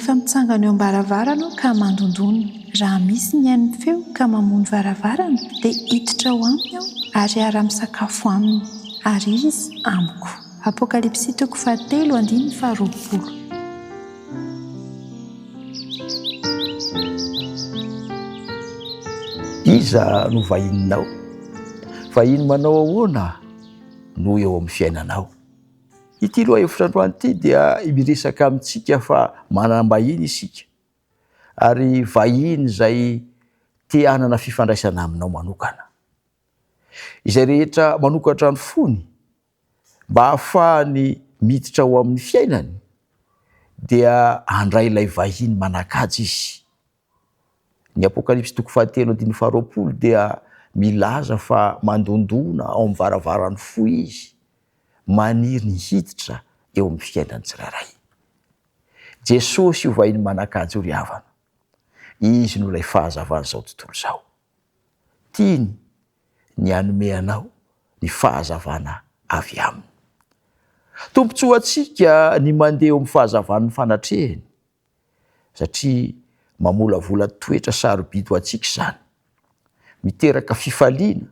Rehefa mitsangana eo am-baravarana ka mandondona, raha misy ny hainy feo ka mamono varavarana dia hiditra ao aminy aho ary ara-misakafo aminy, ary izy amiko. Apokalipsy 3:7-20. Iza no vahininao? Vahiny manao ahoana no eo amin'ny fiainanao? Ity loha hevitra androany ity dia miresaka amintsika fa manam-bahiny isika, ary vahiny izay te hanana fifandraisana aminao manokana. Izay rehetra manokatra ny fony mba hahafahany miditra ao amin'ny fiainany dia handray ilay vahiny manan-kaja izy. Ny Apokalipsy 3:7-20 dia milaza fa mandondona ao amin'ny varavaran'ny fo izy, maniry ny hiditra eo amin'ny fiainany tsirairay. Jesosy io vahiny manan-kaja io ry havana. Izy no ilay fahazavana izao tontolo izao. Tiany ny hanome anao ny fahazavana avy aminy. Tombontsoa antsika ny mandeha eo amin'ny fahazavan'ny fanatrehany, satria mamolavola toetra sarobidy ho antsika izany, miteraka fifaliana,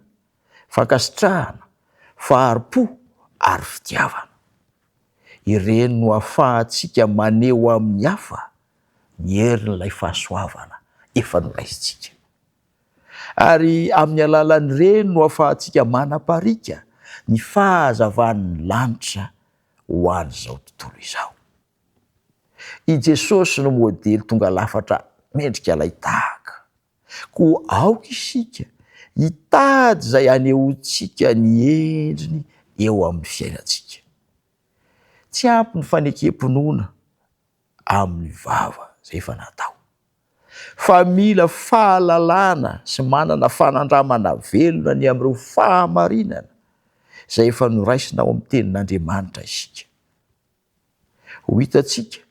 fankasitrahana, faharipo ary fitiavana. Ireny no ahafahantsika maneho amin'ny hafa ny herin'ilay fahasoavana efa noraisitsika. Ary amin'ny alalan'ireny no ahafahantsika manaparika ny fahazavan'ny lanitra ho an'izao tontolo izao. I Jesosy no modely tonga lafatra mendrika ilay tahaka. Koa aoka isika hitady izay hanehoantsika ny endriny eo amin'ny fiainantsika. Tsy ampy ny fanekem-pinoana amin'ny vava izay efa natao, fa mila fahalalana sy manana fanandramana velona ny amin'ireo fahamarinana izay efa noraisinao amin'ny tenin'Andriamanitra isika. Ho hitantsika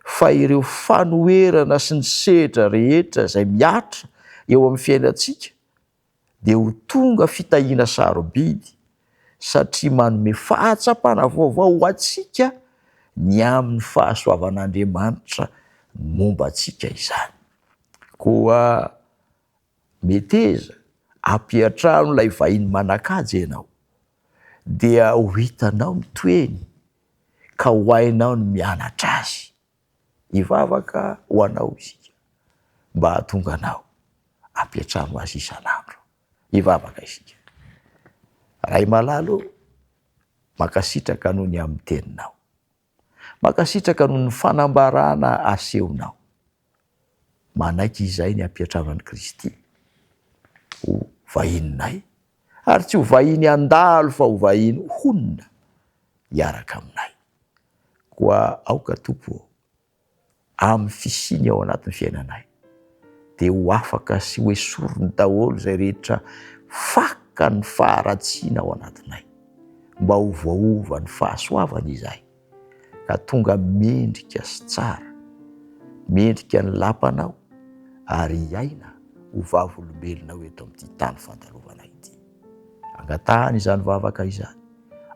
fa ireo fanoherana sy ny sedra rehetra izay miatra eo amin'ny fiainantsika dia ho tonga fitahiana sarobidy, satria manome fahatsapana vaovao ho antsika ny amin'ny fahasoavan'Andriamanitra momba antsika izany. Koa meteza ampihatrano ilay vahiny manan-kaja ianao, dia ho hitanao mitoeny ka ho hainao ny mianatra azy. Hivavaka ho anao isika mba hahatonga anao ampihatrano azy isan'andro. Hivavaka isika. Ray malalo, makasitraka noho ny amin'ny teninao, makasitraka noho ny fanambarana asehonao. Manaiky izay ny ampihatrano an'i Kristy ho vahininay, ary tsy ho vahiny andalo fa ho vahiny honina hiaraka aminay. Koa aoka Tompo, amin'ny fisiny ao anatin'ny fiainanay, dia ho afaka sy ho esoriny daholo izay rehetra faka ny faharatsiana ao anatinay, mba ho voaova ny fahasoavana izay, ka tonga mendrika sy tsara, mendrika ny lampanao, ary hiaina ho vavolombelonao eto amin'ity tany fandalovana ity. Angatahana izany vavaka izany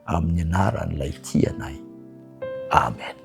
amin'ny anaran'ilay tianay. Amen.